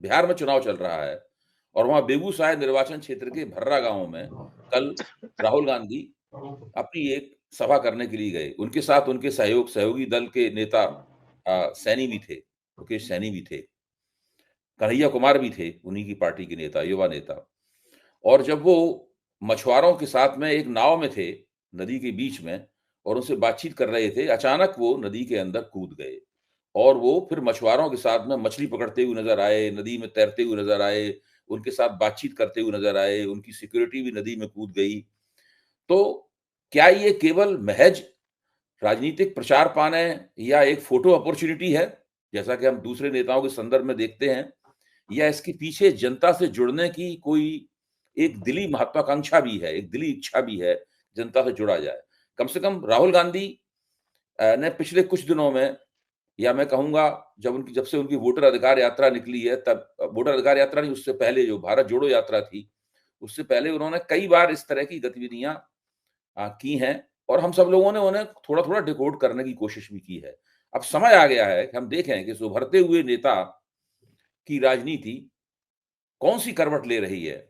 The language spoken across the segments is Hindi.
बिहार में चुनाव चल रहा है और वहां बेगूसराय निर्वाचन क्षेत्र के भर्रा गांव में कल राहुल गांधी अपनी एक सभा करने के लिए गए। उनके साथ उनके सहयोगी दल के नेता सैनी भी थे, मुकेश सैनी भी थे, कन्हैया कुमार भी थे, उन्हीं की पार्टी के नेता, युवा नेता। और जब वो मछुआरों के साथ में एक नाव में थे, नदी के बीच में, और उनसे बातचीत कर रहे थे, अचानक वो नदी के अंदर कूद गए और वो फिर मछुआरों के साथ में मछली पकड़ते हुए नजर आए, नदी में तैरते हुए नजर आए, उनके साथ बातचीत करते हुए नजर आए, उनकी सिक्योरिटी भी नदी में कूद गई। तो क्या ये केवल महज राजनीतिक प्रचार पाने या एक फोटो अपॉर्चुनिटी है, जैसा कि हम दूसरे नेताओं के संदर्भ में देखते हैं, या इसके पीछे जनता से जुड़ने की कोई एक दिली महत्वाकांक्षा भी है, एक दिली इच्छा भी है, जनता से जुड़ा जाए? कम से कम राहुल गांधी ने पिछले कुछ दिनों में, या मैं कहूँगा जब से उनकी वोटर अधिकार यात्रा निकली है, तब वोटर अधिकार यात्रा नहीं, उससे पहले जो भारत जोड़ो यात्रा थी, उससे पहले उन्होंने कई बार इस तरह की गतिविधियां की हैं और हम सब लोगों ने उन्हें थोड़ा-थोड़ा डिकोड करने की कोशिश भी की है। अब समय आ गया है कि हम देखें कि इस उभरते हुए नेता की राजनीति कौन-सी करवट ले रही है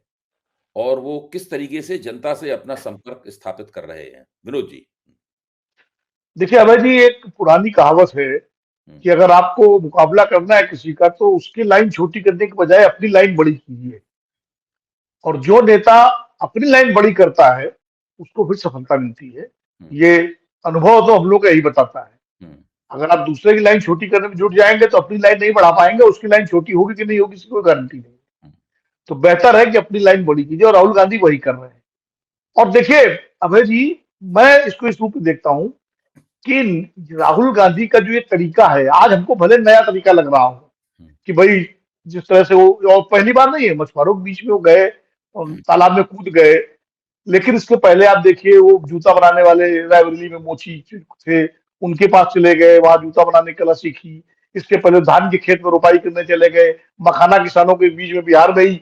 और वो किस तरीके से जनता से अपना संपर्क स्थापित कर रहे हैं। विनोद जी। देखिए अभय जी, एक पुरानी कहावत है हुँ, कि अगर आपको मुकाबला करना है किसी का तो उसकी लाइन छोटी करने के बजाय अपनी लाइन बड़ी कीजिए। और जो नेता अपनी लाइन बड़ी करता है उसको फिर सफलता मिलती है। हुँ, ये अनुभव तो हम लोग का यही बताता है। हुँ, अगर आप दूसरे की लाइन छोटी करने में जुट जाएंगे तो अपनी लाइन नहीं बढ़ा पाएंगे, उसकी लाइन छोटी होगी कि नहीं होगी इसकी कोई गारंटी नहीं। हुँ, तो बेहतर है कि अपनी लाइन बड़ी कीजिए और राहुल गांधी वही कर रहे हैं। और देखिए अभय जी, मैं इसको इस रूप में देखता हूं कि राहुल गांधी का जो ये तरीका है, आज हमको भले नया तरीका लग रहा हो हुँ, कि भाई जिस तरह से वो, और पहली बार नहीं है, मछुआरों के बीच में वो गए और तालाब में कूद गए। लेकिन इसके पहले आप देखिए, वो जूता बनाने वाले रायबरेली में मोची थे, उनके पास चले गए, वहां जूता बनाने की कला सीखी। इसके पहले धान के खेत में रोपाई करने चले गए, मखाना किसानों के बीच में बिहार में ही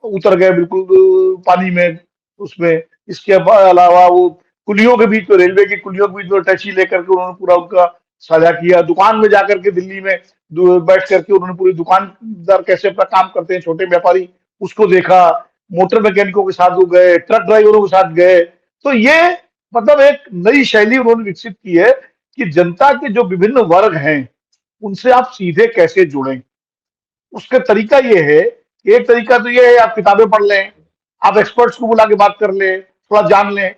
उतर गए बिल्कुल पानी में उसमें। इसके अलावा वो कुलियों के बीच में, रेलवे की कुलियों के बीच में टैक्सी लेकर के उन्होंने पूरा उनका साझा किया। दुकान में जाकर के दिल्ली में बैठ करके उन्होंने पूरी दुकानदार कैसे अपना काम करते हैं, छोटे व्यापारी, उसको देखा। मोटर मैकेनिकों के साथ वो गए, ट्रक ड्राइवरों के साथ गए। तो ये मतलब एक नई शैली उन्होंने विकसित की है कि जनता के जो विभिन्न वर्ग हैं उनसे आप सीधे कैसे जुड़ें। उसका तरीका ये है, एक तरीका तो ये है आप किताबें पढ़ लें, आप एक्सपर्ट्स को बुला के बात कर लें, थोड़ा जान लें।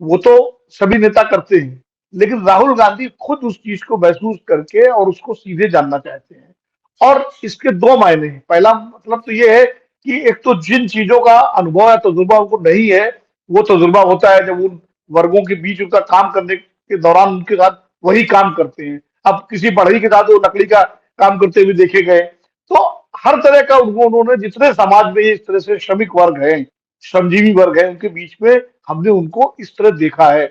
वो तो सभी नेता करते हैं, लेकिन राहुल गांधी खुद उस चीज को महसूस करके और उसको सीधे जानना चाहते हैं। और इसके दो मायने हैं। पहला मतलब तो ये है कि एक तो जिन चीजों का अनुभव या तजुर्बा उनको नहीं है, वो तजुर्बा होता है जब उन वर्गों के बीच उनका काम करने के दौरान उनके साथ वही काम करते हैं। अब किसी बढ़ई के साथ वो लकड़ी का काम करते हुए देखे गए। तो हर तरह का उन्होंने, जितने समाज में इस तरह से श्रमिक वर्ग है, श्रमजीवी वर्ग है, उनके बीच में हमने उनको इस तरह देखा है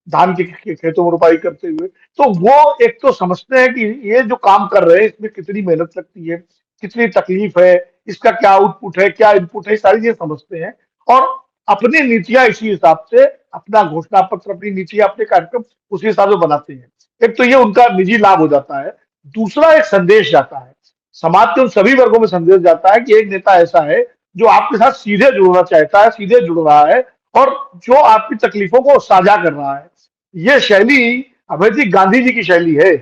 धान के खेतों में रोपाई करते हुए। तो वो एक तो समझते हैं कि ये जो काम कर रहे हैं इसमें कितनी मेहनत लगती है, कितनी तकलीफ है, इसका क्या आउटपुट है, क्या इनपुट है, सारी चीजें समझते हैं। और अपनी नीतियां इसी हिसाब से, अपना घोषणा पत्र, अपनी नीतियां, अपने कार्यक्रम उसी हिसाब से बनाते हैं। एक तो ये उनका निजी लाभ हो जाता है। दूसरा, एक संदेश जाता है समाज के उन सभी वर्गों में, संदेश जाता है कि एक नेता ऐसा है जो आपके साथ सीधे जुड़ना चाहता है, सीधे जुड़ रहा है और जो आपकी तकलीफों को साझा कर रहा है। ये शैली अभय जी गांधी जी की शैली है।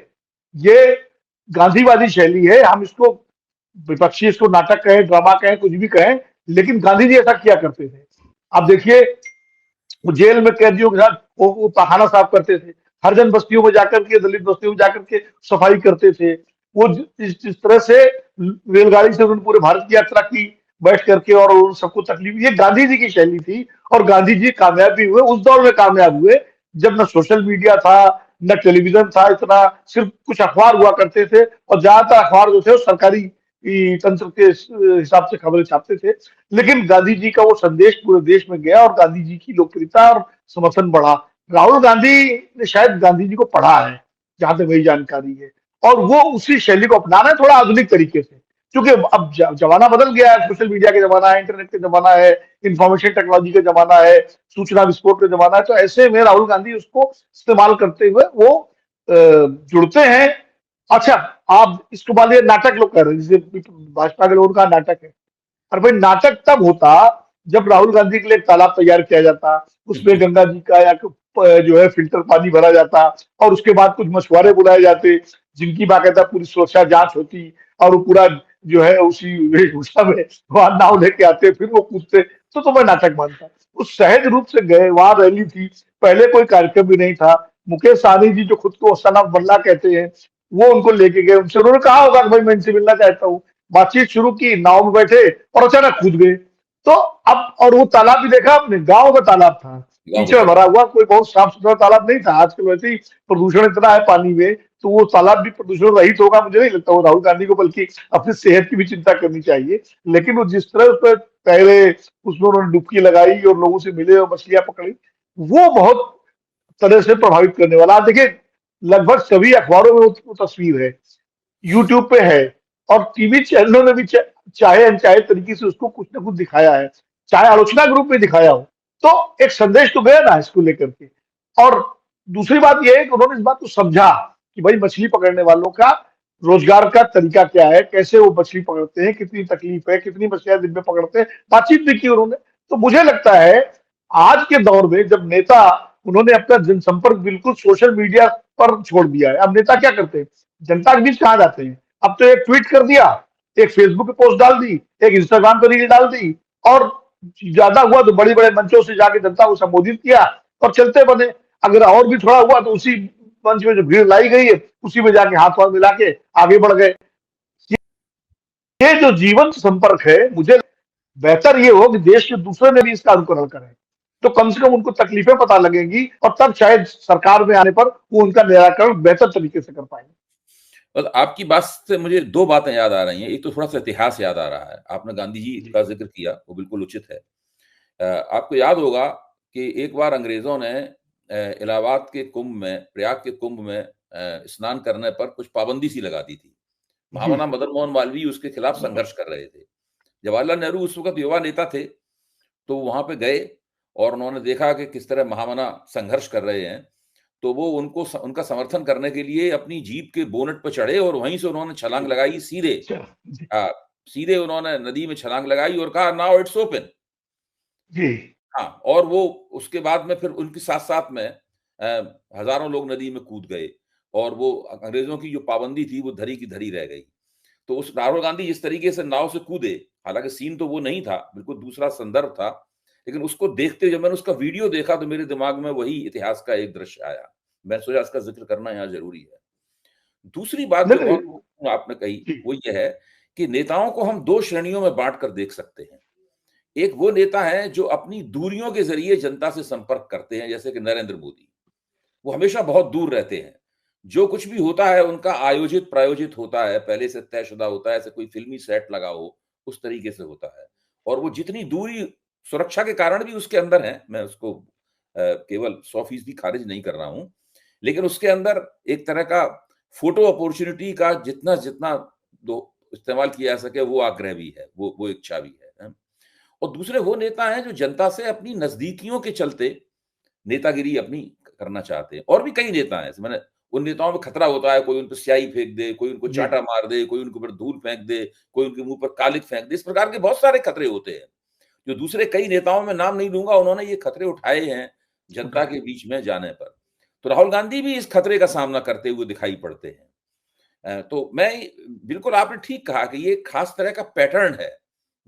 ये गांधीवादी शैली है। हम इसको विपक्षी, इसको नाटक कहें, ड्रामा कहें, कुछ भी कहें, लेकिन गांधी जी ऐसा किया करते थे। आप देखिए, वो जेल में कैदियों के साथ वो पखाना साफ करते थे, हरिजन बस्तियों में जाकर के, दलित बस्तियों में जाकर के सफाई करते थे। वो जिस तरह से रेलगाड़ी से उन्होंने पूरे भारत की यात्रा की बैठ करके, और उन सबको तकलीफ, ये गांधी जी की शैली थी। और गांधी जी कामयाब भी हुए, उस दौर में कामयाब हुए जब न सोशल मीडिया था, न टेलीविजन था इतना, सिर्फ कुछ अखबार हुआ करते थे, और ज्यादातर अखबार जो थे वो सरकारी तंत्र के हिसाब से खबरें छापते थे। लेकिन गांधी जी का वो संदेश पूरे देश में गया और गांधी जी की लोकप्रियता और समर्थन बढ़ा। राहुल गांधी ने शायद गांधी जी को पढ़ा है, जहां तक मेरी जानकारी है, और वो उसी शैली को अपना रहे हैं, थोड़ा आधुनिक तरीके से। क्योंकि अब जमाना बदल गया है, सोशल मीडिया का जमाना है, इंटरनेट का जमाना है, इंफॉर्मेशन टेक्नोलॉजी का जमाना है, सूचना विस्फोट का जमाना है। तो ऐसे में राहुल गांधी उसको इस्तेमाल करते हुए वो जुड़ते हैं। अच्छा, आप इसको मान लीजिए नाटक लोग कर रहे हैं, जैसे भाजपा के लोगों का नाटक है। और भाई नाटक तब होता जब राहुल गांधी के लिए एक तालाब तैयार किया जाता, उसमें गंगा जी का या जो है फिल्टर पानी भरा जाता, और उसके बाद कुछ मछुआरे बुलाए जाते जिनकी बाकायदा पूरी सुरक्षा जांच होती, और वो पूरा जो है उसी वेशभूषा में वहां नाव लेके आते, फिर वो कूदते। तो मैं नाटक मानता। वो सहज रूप से गए, वहां रैली थी, पहले कोई कार्यक्रम भी नहीं था। मुकेश सहनी जी जो खुद को सना बल्ला कहते हैं, वो उनको लेके गए, उनसे उन्होंने कहा होगा कि भाई मैं इनसे मिलना चाहता हूँ। बातचीत शुरू की, नाव में बैठे और अचानक कूद गए। तो अब और वो तालाब भी देखा आपने, गांव का तालाब था, गाँव कीचड़ का भरा तालाब। हुआ, कोई बहुत साफ सुथरा तालाब नहीं था। आजकल वैसे ही प्रदूषण इतना है पानी में, तो वो तालाब भी प्रदूषण रहित होगा मुझे नहीं लगता। वो राहुल गांधी को बल्कि अपनी सेहत की भी चिंता करनी चाहिए। लेकिन वो जिस तरह उस पर तैरे, उसमें उन्होंने डुबकी लगाई और लोगों से मिले और मछलियां पकड़ी, वो बहुत तरह से प्रभावित करने वाला। आप देखिए, लगभग सभी अखबारों में वो तस्वीर है, यूट्यूब पे है, और टीवी चैनलों ने भी चाहे अनचाहे तरीके से उसको कुछ ना कुछ दिखाया है, चाहे आलोचना के रूप में दिखाया हो। तो एक संदेश तो गया ना इसको लेकर के। और दूसरी बात यह है कि उन्होंने इस बात को समझा कि भाई मछली पकड़ने वालों का रोजगार का तरीका क्या है, कैसे वो मछली पकड़ते हैं, कितनी तकलीफ है, कितनी मछलियां दिन में पकड़ते हैं, बातचीत भी की उन्होंने। तो मुझे लगता है आज के दौर में जब नेता, उन्होंने अपना जनसंपर्क बिल्कुल सोशल मीडिया पर छोड़ दिया है। अब नेता क्या करते हैं, जनता के बीच कहाँ जाते हैं? अब तो एक ट्वीट कर दिया, एक फेसबुक पे पोस्ट डाल दी, एक इंस्टाग्राम पे रील डाल दी, और ज्यादा हुआ तो बड़े बड़े मंचों से जाके जनता को संबोधित किया और चलते बने। अगर और भी थोड़ा हुआ तो उसी मंच में जो भीड़ लाई गई है, उसी में जाके हाथ पांव मिला के आगे बढ़ गए। ये जो जीवन संपर्क है, मुझे बेहतर ये हो कि देश के दूसरे ने भी इसका अनुकरण करें, तो कम से कम उनको तकलीफें पता लगेंगी, और तब शायद सरकार में आने पर वो उनका निराकरण बेहतर तरीके से कर पाएंगे। और आपकी बात से मुझे 2 बातें याद आ रही हैं। एक तो थोड़ा-सा इतिहास याद आ रहा है। आपने गांधी जी जी का ज़िक्र किया, वो बिल्कुल उचित है। आपको याद होगा कि एक बार अंग्रेज़ों ने इलाहाबाद के कुंभ में, प्रयाग के कुंभ में स्नान करने पर कुछ पाबंदी सी लगा दी थी। जी महामना मदन मोहन मालवीय उसके खिलाफ संघर्ष कर रहे थे। जवाहरलाल नेहरू उस वक़्त युवा नेता थे, तो वहाँ पे गए और उन्होंने देखा कि किस तरह महामना संघर्ष कर रहे हैं। तो वो उनका समर्थन करने के लिए अपनी जीप के बोनेट पे चढ़े और वहीं से उन्होंने छलांग लगाई सीधे। अच्छा जी अ, सीधे उन्होंने नदी में छलांग लगाई और कहा नाउ इट्स ओपन। जी हाँ, और वो उसके बाद में फिर उनके साथ-साथ में हज़ारों लोग नदी में कूद गए और वो अंग्रेज़ों की जो पाबंदी थी वो धरी की धरी रह गई। तो उस राहुल गांधी जिस तरीके से नाव से कूदे, हालाँकि सीन तो वो नहीं था, बिल्कुल दूसरा संदर्भ था, लेकिन उसको देखते जब मैंने उसका वीडियो देखा तो मेरे दिमाग में वही इतिहास का एक दृश्य आया। मैंने सोचा इसका ज़िक्र करना यहाँ ज़रूरी है। दूसरी बात जो नहीं बहुत नहीं महत्वपूर्ण आपने कही, जी वो ये है कि नेताओं को हम 2 श्रेणियों में बाँट कर देख सकते हैं। एक वो नेता हैं जो अपनी दूरियों के ज़रिए जनता से संपर्क करते हैं, जैसे कि नरेंद्र मोदी। वो हमेशा बहुत दूर रहते हैं। जो कुछ भी होता है उनका आयोजित प्रायोजित होता है, पहले से तयशुदा होता है, ऐसे कोई फ़िल्मी सेट लगा हो, उस तरीके से होता है। और वो जितनी दूरी सुरक्षा के कारण भी उसके अंदर है, मैं उसको केवल 100% खारिज नहीं कर रहा हूँ। लेकिन उसके अंदर एक तरह का फ़ोटो अपॉर्च्युनिटी का जितना दो इस्तेमाल किया जा सके वो आग्रह भी है, वो इच्छा भी है। और दूसरे वो नेता हैं जो जनता से अपनी नज़दीकियों के चलते नेतागिरी अपनी करना चाहते हैं। और भी कई नेता हैं, ऐसे मैंने उन नेताओं में खतरा होता है, कोई उन पे स्याही फेंक दे, कोई उनको जी चाँटा मार दे, कोई उनके ऊपर धूल फेंक दे, कोई उनके मुँह पर कालिक फेंक दे, इस प्रकार के बहुत सारे खतरे होते हैं। जो दूसरे कई नेताओं में नाम नहीं लूँगा, उन्होंने ये खतरे उठाए हैं जनता उठाए। के बीच में जाने पर। तो राहुल गांधी भी इस खतरे का सामना करते हुए दिखाई पड़ते हैं। तो मैं बिल्कुल आपने ठीक कहा कि ये एक खास तरह का पैटर्न है।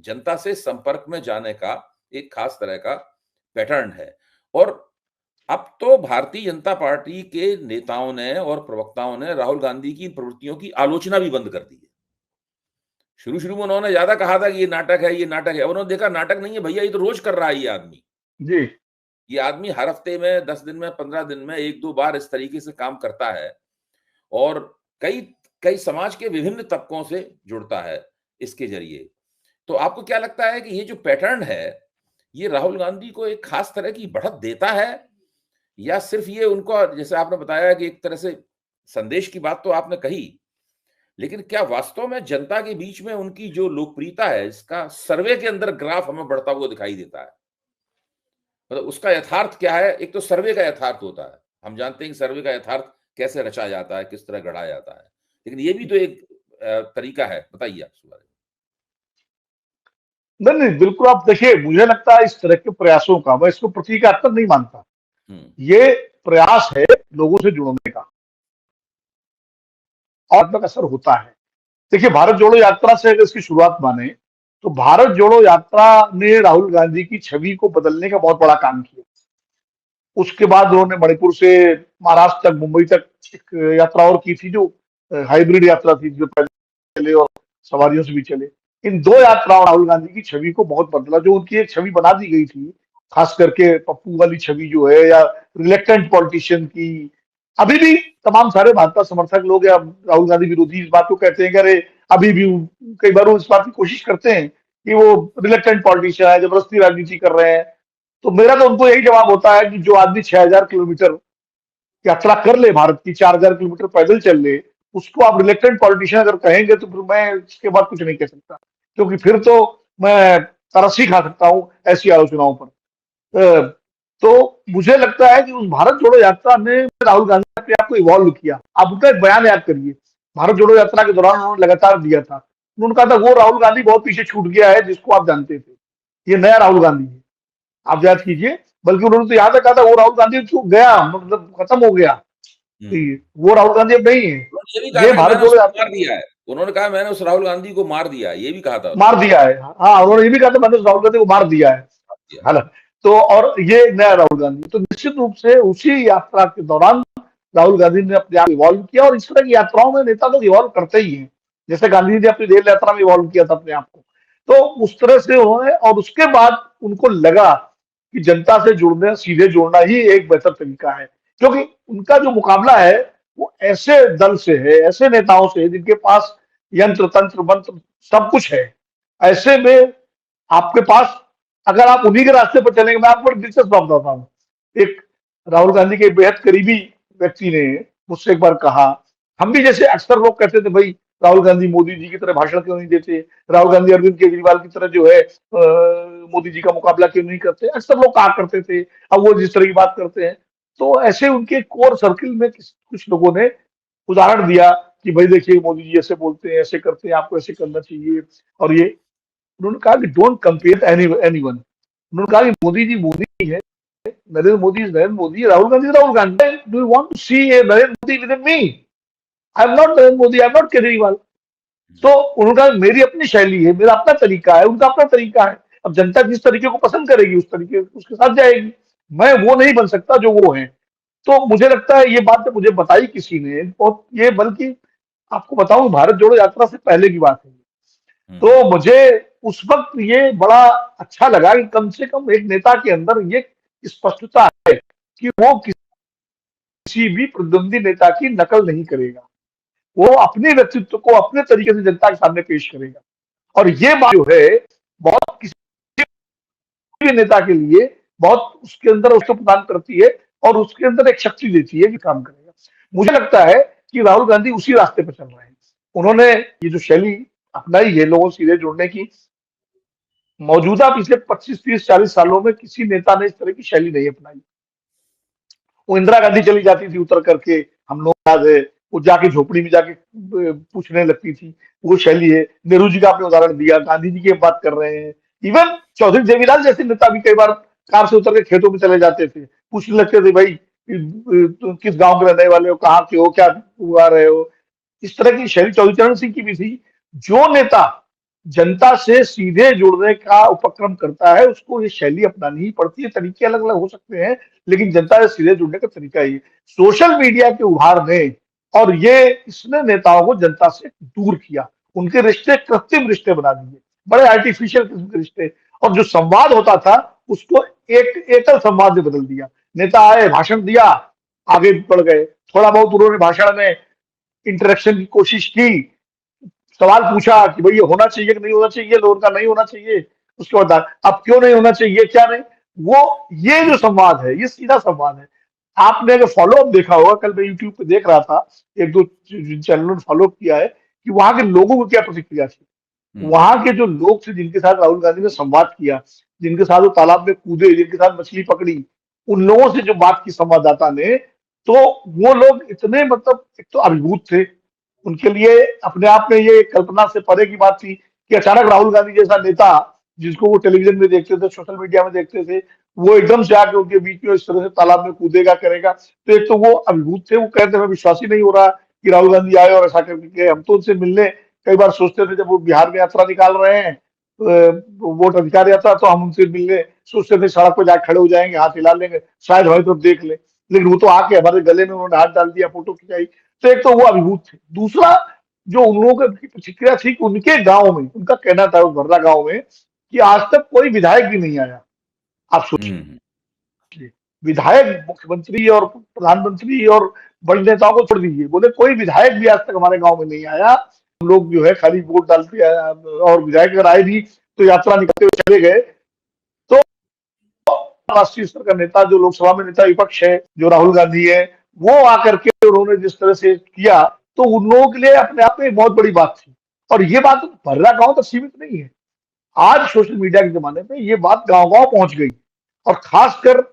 जनता से संपर्क में जाने का एक खास तरह का पैटर्न है। और अब तो भारतीय जनता पार्टी के नेताओं ने और प्रवक्ताओं ने राहुल गांधी की इन प्रवृत्तियों की आलोचना भी बंद कर दी है। शुरू-शुरू में उन्होंने ज़्यादा कहा था कि ये नाटक है, ये नाटक है। उन्होंने देखा नाटक नहीं है भैया, ये तो रोज़ कर रहा है ये आदमी। जी ये आदमी हर हफ्ते में, 10 दिन में, 15 दिन में 1-2 बार इस तरीके से काम करता है और कई कई समाज के विभिन्न तबकों से जुड़ता है इसके ज़रिए। तो आपको क्या लगता है कि ये जो पैटर्न है, ये राहुल गांधी को एक खास तरह की बढ़त देता है? या सिर्फ़ ये उनको जैसे आपने बताया कि एक तरह से संदेश की बात तो आपने कही, लेकिन क्या वास्तव में जनता के बीच में उनकी जो लोकप्रियता है, इसका सर्वे के अंदर ग्राफ हमें बढ़ता हुआ दिखाई देता है? मतलब उसका यथार्थ क्या है? एक तो सर्वे का यथार्थ होता है। हम जानते हैं कि सर्वे का यथार्थ कैसे रचा जाता है, किस तरह गढ़ा जाता है। लेकिन ये भी तो एक तरीका है, बताइए आप इस बारे नहीं, नहीं, बिल्कुल आप देखिए, मुझे लगता है इस तरह के प्रयासों का, मैं इसको प्रतीकात्मक नहीं मानता। में? हुँ, ये प्रयास है लोगों से जुड़ने का और तक असर होता है। देखिए, भारत जोड़ो यात्रा से अगर इसकी शुरुआत माने, तो भारत जोड़ो यात्रा ने राहुल गांधी की छवि को बदलने का बहुत बड़ा काम किया। उसके बाद उन्होंने मणिपुर से महाराष्ट्र तक, मुंबई तक एक यात्रा और की थी, जो हाइब्रिड यात्रा थी, जो पैदल चले और सवारियों से भी चले। इन दो यात्राओं राहुल गांधी की छवि को बहुत बदला। जो उनकी एक छवि बना दी गई थी, खास करके पप्पू वाली छवि जो है, या रिलेक्टेंट पॉलिटिशियन की, अभी भी तमाम सारे भाजपा समर्थक लोग या राहुल गांधी विरोधी इस बात को कहते हैं कि अरे, अभी भी कई बार वो इस बात की कोशिश करते हैं कि वो रिलेक्टेंट पॉलिटिशियन है, जबरदस्ती राजनीति कर रहे हैं। तो मेरा तो उनको यही जवाब होता है कि जो आदमी 6,000 किलोमीटर यात्रा कर ले, भारत की 4,000 किलोमीटर पैदल चल ले, उसको आप रिलेक्टेंट पॉलिटिशियन अगर कहेंगे, तो फिर मैं इसके बाद कुछ नहीं कह सकता, क्योंकि फिर तो मैं तरस ही खा सकता हूं ऐसी आलोचनाओं पर। तो मुझे लगता है कि उस भारत जोड़ो यात्रा ने राहुल गांधी ने अपने आप को इवॉल्व किया। आप उनका एक बयान याद करिए, भारत जोड़ो यात्रा के दौरान उन्होंने लगातार दिया था। उन्होंने कहा था वो राहुल गांधी बहुत पीछे छूट गया है जिसको आप जानते थे, ये नया राहुल गांधी है, आप याद कीजिए। बल्कि उन्होंने तो यहाँ तक कहा था वो राहुल गांधी तो गया, मतलब खत्म हो गया, हुँ। वो राहुल गांधी अब नहीं है। उन्होंने ये भी कहा ये था कि भारत मैंने जोड़ो उसको यात्रा मार दिया है। उन्होंने कहा मैंने उस राहुल गांधी को मार दिया है, ये भी कहा था मार उन्होंने। दिया है। हाँ, उन्होंने ये भी कहा था मैंने उस राहुल गांधी को मार दिया है। मार दिया। है ना? तो और ये नया राहुल गांधी, तो निश्चित रूप से उसी यात्रा के दौरान राहुल गांधी ने अपने आप इवॉल्व किया। और इस तरह की यात्राओं में नेता तो इवॉल्व करते ही हैं, जैसे गांधी जी ने अपनी रेल यात्रा में इवॉल्व किया था अपने आप को। तो उस तरह से उन्होंने, और उसके बाद उनको लगा कि जनता से जुड़ने, सीधे जुड़ना ही एक बेहतर तरीका है, क्योंकि उनका जो मुकाबला है वो ऐसे दल से है, ऐसे नेताओं से है जिनके पास यंत्र तंत्र मंत्र सब कुछ है। ऐसे में आपके पास, अगर आप उन्हीं के रास्ते पर चलेंगे, मैं आपको एक दिलचस्प बात बताता हूँ। एक राहुल गांधी के बेहद करीबी व्यक्ति ने मुझसे एक बार कहा, हम भी जैसे अक्सर लोग कहते थे भाई राहुल गांधी मोदी जी की तरह भाषण क्यों नहीं देते, राहुल गांधी अरविंद केजरीवाल की तरह जो है मोदी जी का मुकाबला क्यों नहीं करते, अक्सर लोग कहा करते थे। अब वो जिस तरह की बात करते हैं, तो ऐसे उनके कोर सर्किल में कुछ लोगों ने उदाहरण दिया कि भाई देखिए मोदी जी ऐसे बोलते हैं, ऐसे करते हैं, आपको ऐसे करना चाहिए। और ये उन्होंने कहा कि डोंट कंपेयर एनीवन। उन्होंने कहा कि मोदी जी मोदी है, Narendra Modi is Narendra Modi, Rahul Gandhi is Rahul Gandhi. Do you want to see a Narendra Modi within me? I am not Narendra Modi, I am not Kejriwal. तो उन्होंने कहा मेरी अपनी शैली है, मेरा अपना तरीका है, उनका अपना तरीका है। अब जनता जिस तरीके को पसंद करेगी उस तरीके उसके साथ जाएगी। मैं वो नहीं बन सकता जो वो है। तो मुझे लगता है ये बात मुझे बताई किसी ने, और ये बल्कि आपको बताऊं, भारत जोड़ो यात्रा से पहले की बात है। हुँ, तो मुझे उस वक्त ये बड़ा अच्छा लगा कि कम से कम एक नेता के अंदर ये स्पष्टता है कि वो किसी भी प्रतिद्वंदी नेता की नकल नहीं करेगा। वो अपने व्यक्तित्व को अपने तरीके से जनता के सामने पेश करेगा। और ये बात जो है, बहुत किसी भी नेता के लिए बहुत उसके अंदर उसको प्रदान करती है, और उसके अंदर एक शक्ति देती है कि काम करेगा। मुझे लगता है कि राहुल गांधी उसी रास्ते पर चल रहे हैं। उन्होंने ये जो शैली अपनाई है लोगों से सीधे जुड़ने की, मौजूदा पिछले 25, 30, 40 सालों में किसी नेता ने इस तरह की शैली नहीं अपनाई। वो इंदिरा गांधी चली जाती थी उतर करके, हम लोग याद है, वो जाके झोपड़ी में जाके पूछने लगती थी, वो शैली है। नेहरू जी का आपने उदाहरण दिया, गांधी जी की बात कर रहे हैं। इवन चौधरी देवीलाल जैसे नेता भी कई बार कार से उतर के खेतों में चले जाते थे, पूछने लगते थे भाई तुम किस गांव के रहने वाले हो, कहाँ के हो, क्या उगा रहे हो। इस तरह की शैली चौधरी चरण सिंह की भी थी। जो नेता जनता से सीधे जुड़ने का उपक्रम करता है उसको ये शैली अपनानी ही पड़ती है। तरीके अलग अलग हो सकते हैं, लेकिन जनता से सीधे जुड़ने का तरीका ये सोशल मीडिया के उभार ने, और ये इसने नेताओं को जनता से दूर किया, उनके रिश्ते कृत्रिम रिश्ते बना दिए, बड़े आर्टिफिशियल किस्म के रिश्ते। और जो संवाद होता था उसको एक एकल संवाद में बदल दिया। नेता आए, भाषण दिया, आगे बढ़ गए, थोड़ा बहुत उन्होंने भाषण में इंटरेक्शन की कोशिश की, सवाल पूछा कि भाई ये होना चाहिए कि नहीं होना चाहिए, लोन का नहीं होना चाहिए, उसके बाद अब क्यों नहीं होना चाहिए, क्या नहीं। वो ये जो संवाद है ये सीधा संवाद है। आपने अगर फॉलो अप देखा होगा, कल मैं यूट्यूब पे देख रहा था, एक दो जिन चैनलों ने फॉलो अप किया है कि वहां के लोगों को क्या प्रतिक्रिया थी। हुँ, वहां के जो लोग थे जिनके साथ राहुल गांधी ने संवाद किया, जिनके साथ वो तालाब में कूदे, जिनके साथ मछली पकड़ी, उन लोगों से जो बात की संवाददाता ने, तो वो लोग इतने, मतलब एक तो अभिभूत थे, उनके लिए अपने आप में ये कल्पना से परे की बात थी कि अचानक राहुल गांधी जैसा नेता, जिसको वो टेलीविजन में देखते थे, सोशल मीडिया में देखते थे, वो एकदम से आके उनके बीच में इस तरह से तालाब में कूदेगा, करेगा। तो एक तो वो अभिभूत थे, वो कहते हैं विश्वास ही नहीं हो रहा कि राहुल गांधी आए और ऐसा करके गए। हम तो उनसे मिलने कई बार सोचते थे, जब वो बिहार में यात्रा निकाल रहे हैं, वोट अधिकार यात्रा, तो हम उनसे मिलने सोचते थे, सड़क पर जाकर खड़े हो जाएंगे, हाथ हिला लेंगे, शायद हमारी तरफ देख ले। लेकिन वो तो आके हमारे गले में उन्होंने हाथ डाल दिया, फोटो खिंचाई। तो एक तो वो अभिभूत थे। दूसरा, जो उन लोगों की प्रतिक्रिया थी कि उनके गांव में, उनका कहना था उस भर्रा गांव में, कि आज तक कोई विधायक भी नहीं आया। आप हम्म। सोचिए, विधायक, मुख्यमंत्री और प्रधानमंत्री और बड़े नेताओं को छोड़ दीजिए, बोले कोई विधायक भी आज तक हमारे गांव में नहीं आया। हम लोग जो है खाली वोट डालते हैं, और विधायक अगर आए भी तो यात्रा निकलते हुए चले गए। तो राष्ट्रीय स्तर का नेता, जो लोकसभा में नेता विपक्ष है, जो राहुल गांधी है, वो आकर के उन्होंने जिस तरह से किया, तो उन लोगों के लिए अपने आप में एक बहुत बड़ी बात थी। और ये बात भर्रा गांव तक सीमित नहीं है। आज सोशल मीडिया के जमाने में ये बात गांव गांव पहुंच गई। और खासकर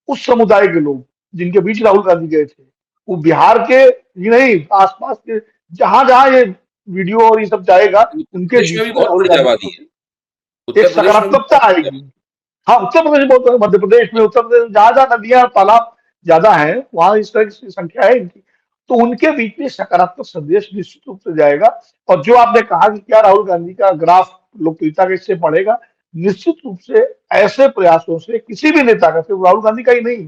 उस समुदाय के लोग जिनके बीच राहुल गांधी गए थे, वो बिहार के ही नहीं, आसपास के जहां जहां ये वीडियो और ये सब जाएगा, उत्तर उनके प्रदेश में बीच भी में बहुत राहुल बड़ी गांधी के आबादी है। प्रति एक उत्तर प्रदेश में भी सकारात्मकता बहुत बड़ी आएगी। आबादी हाँ, उत्तर प्रदेश में बहुत, मध्य प्रदेश में, उत्तर प्रदेश में जहां जहां नदियां और तालाब ज्यादा है, वहां इस तरह की संख्या है इनकी। तो उनके बीच में सकारात्मक संदेश निश्चित रूप से जाएगा। और जो आपने कहा कि क्या राहुल गांधी का ग्राफ लोकप्रियता का इससे बढ़ेगा, निश्चित रूप से ऐसे प्रयासों से किसी भी नेता का, सिर्फ राहुल गांधी का ही नहीं,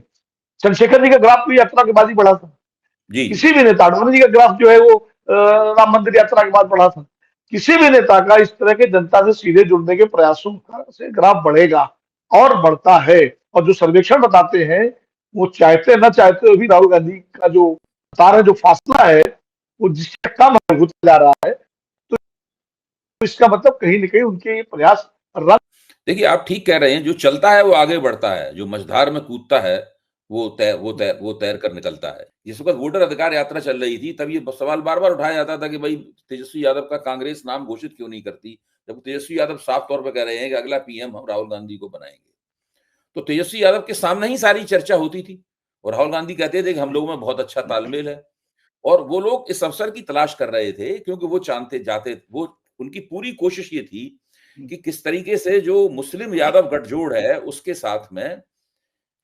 चंद्रशेखर जी का ग्राफ भी यात्रा के बाद ही बढ़ा था। जी, जी। किसी भी नेता, अडवाणी जी का ग्राफ जो है वो राम मंदिर यात्रा के बाद बढ़ा था। किसी भी नेता का इस तरह के जनता से सीधे जुड़ने के प्रयासों से ग्राफ बढ़ेगा, और बढ़ता है। और जो सर्वेक्षण बताते हैं, वो चाहते न चाहते हुए भी राहुल गांधी का जो बता रहे, जो फासला है, वो जिससे कम होता जा रहा है। तो इसका मतलब कहीं न कहीं उनके ये प्रयास रंग। देखिए, आप ठीक कह रहे हैं, जो चलता है वो आगे बढ़ता है, जो मझधार में कूदता है, वो तैर कर निकलता है। जिस वक़्त वोटर अधिकार यात्रा चल रही थी, तब ये ब सवाल बार-बार उठाया जाता था कि भई तेजस्वी यादव का कांग्रेस नाम घोषित क्यों नहीं करती? जब तेजस्वी यादव साफ तौर पे कह रहे हैं कि अगला पीएम हम राहुल गांधी को बनाएँगे। तो तेजस्वी यादव के सामने ही सारी चर्चा होती थी, और राहुल गांधी कहते थे कि हम लोगों में बहुत अच्छा तालमेल है। और वो लोग इस अवसर की तलाश कर रहे थे, क्योंकि वो जानते जाते वो उनकी पूरी कोशिश ये थी कि किस तरीके से जो मुस्लिम यादव गठजोड़ है, उसके साथ में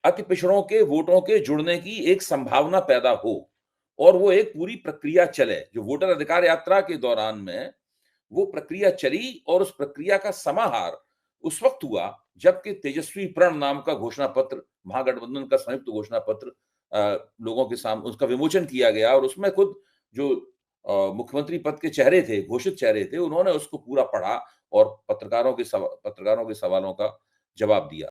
अति पिछड़ों के वोटों के जुड़ने की एक संभावना पैदा हो, और वो एक पूरी प्रक्रिया चले। जो वोटर अधिकार यात्रा के दौरान में वो प्रक्रिया चली, और उस प्रक्रिया का समाहार उस वक्त हुआ जबकि तेजस्वी प्रण नाम का घोषणा पत्र, महागठबंधन का संयुक्त घोषणा पत्र लोगों के सामने उसका विमोचन किया गया, और उसमें खुद जो मुख्यमंत्री पद के चेहरे थे, घोषित चेहरे थे, उन्होंने उसको पूरा पढ़ा और पत्रकारों के सवालों का जवाब दिया।